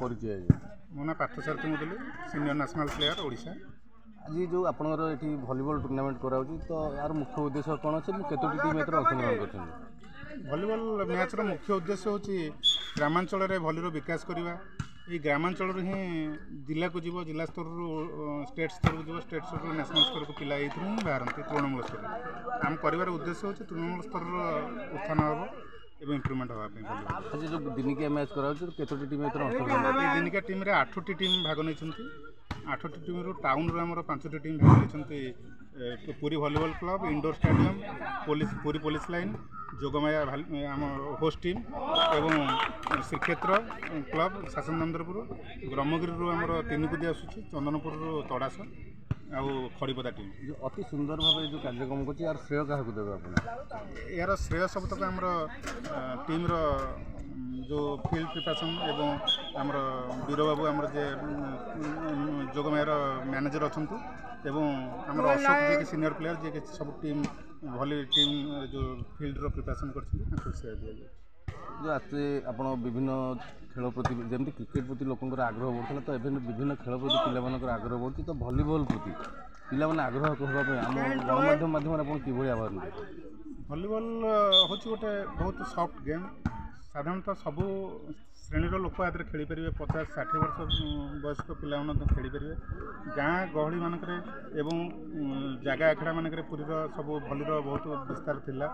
परिचय मो ना Parthasarathi Muduli senior national player Odisha. आज जो आपंकर ये भलीबॉल टूर्नामेंट कराऊँ तो यार मुख्य उद्देश्य कौन अच्छे कतोटी टीम एथर अंशग्रहण कर भलीबॉल मैच मुख्य उद्देश्य हूँ ग्रामांचल भलीर विकास करवा। ये ग्रामांचल ही जिला को जीव जिला स्तर स्टेट स्तर को जीव स्टेट स्तर नेशनल स्तर को पिला ये बाहर तृणमूल स्तर आम कर उद्देश्य हूँ तृणमूल स्तर उत्थान हम एवं इम्प्रूवमेंट हाँ। अच्छा जो दिनिकिया मैच कराऊँ कतोटी टीम एथर अंशग्रहण दिनिकिया टीम 8टी टीम भाग नहीं 8टी टीम रू टाउन आमर 5टी टीम भाग नहीं Puri volleyball club indoor stadium Puri police line Jogamaya आम होस्ट टीम एवं श्रीक्षेत्र क्लब शासन चंद्रपुर ब्रह्मगिरी आमर 3 कुदी आसूँ चंदनपुर तड़ास आउ खड़ीपदा टीम अति सुंदर भाव जो कार्यक्रम कर यार श्रेय क्या देवे आप यार श्रेय सब तक आमर टीम जो फील्ड प्रिपरेशन एवं आमर वीर बाबू आमर जे जोगमायर मैनेजर अच्छा एवं आमर अशोक जी सीनियर प्लेयर जी सब टीम भली टीम जो फील्ड प्रिपरेशन कर जो आज आप विभिन्न खेल प्रति जमी क्रिकेट प्रति लोकर आग्रह बढ़ता तो एवं विभिन्न खेल प्रति पिला आग्रह बढ़ती तो भलीबॉल प्रति पिला आग्रह होगापी आम गणमाध्यम माध्यम आप कि आह्वान भलीबॉल हूँ गोटे बहुत सॉफ्ट गेम साधारणतः सबू श्रेणीर लोक आ खेली पारे 50-60 वर्ष वयस्क पिला खेलीपारे गाँ गहली मानक एवं जगह आखड़ा मानक पुरीर सब भलीर बहुत विस्तार थिला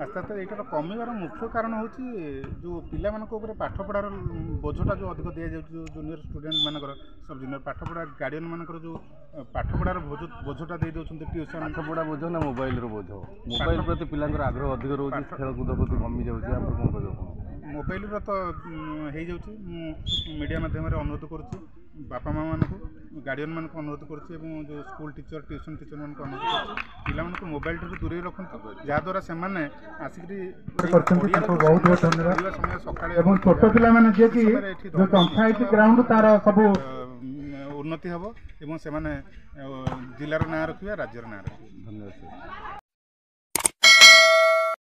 आस्ते आस्ते यार कमिबार मुख्य कारण हूँ जो पिला पाठ पढ़ार बोझटा जो अधिक दि जाए जूनियर स्टूडेंट मानक सब जूनियर पाठ पढ़ा गार्डियन मानक जो पाठ पढ़ार बोझटा दे दौरान ट्यूशन पाठ पढ़ा बोझ ना मोबाइल बोझ मोबाइल प्रति पिला आग्रह अधिक रोचे खेलकूद प्रति कमी जाऊँगी आप कौन कह मोबाइल तो मीडिया माध्यम अनुरोध करुच्ची बापा माँ मान गार्डियन मान अनुरोध करुच्ची जो स्कूल टीचर ट्यूशन टीचर मान अनुरोध कर मोबाइल ठार दूर रखु जहाद्वारा से आसिक छोट पिला उन्नति हम एवं से जिलार ना रखा राज्यर ना रखा। धन्यवाद।